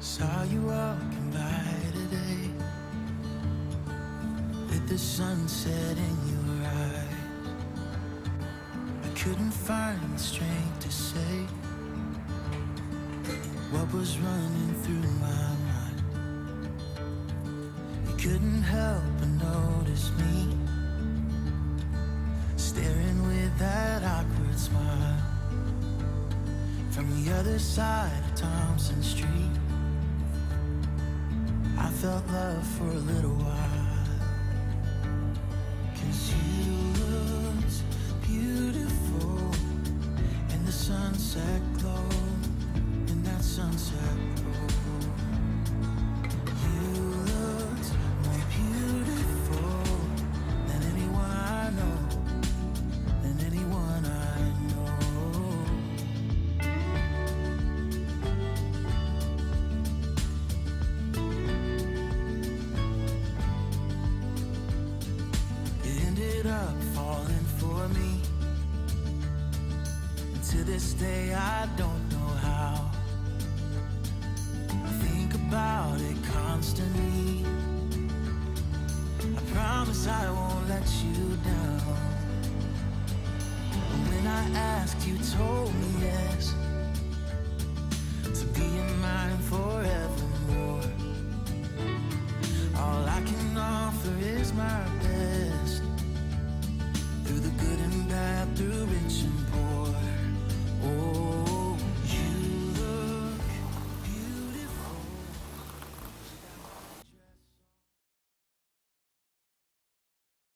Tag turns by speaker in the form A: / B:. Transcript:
A: Saw you walking by today, with the sunset in your eyes. I couldn't find the strength to say what was running through my mind. You couldn't help but notice me, staring with that awkward smile from the other side of Thompson Street. I felt love for a little while, 'cause you looked beautiful in the sunset glow, in that sunset glow. You looked more beautiful than anyone I know, than anyone I know. Up falling for me, and to this day I don't know how. I think about it constantly. I promise I won't let you down. And when I asked, you told me yes,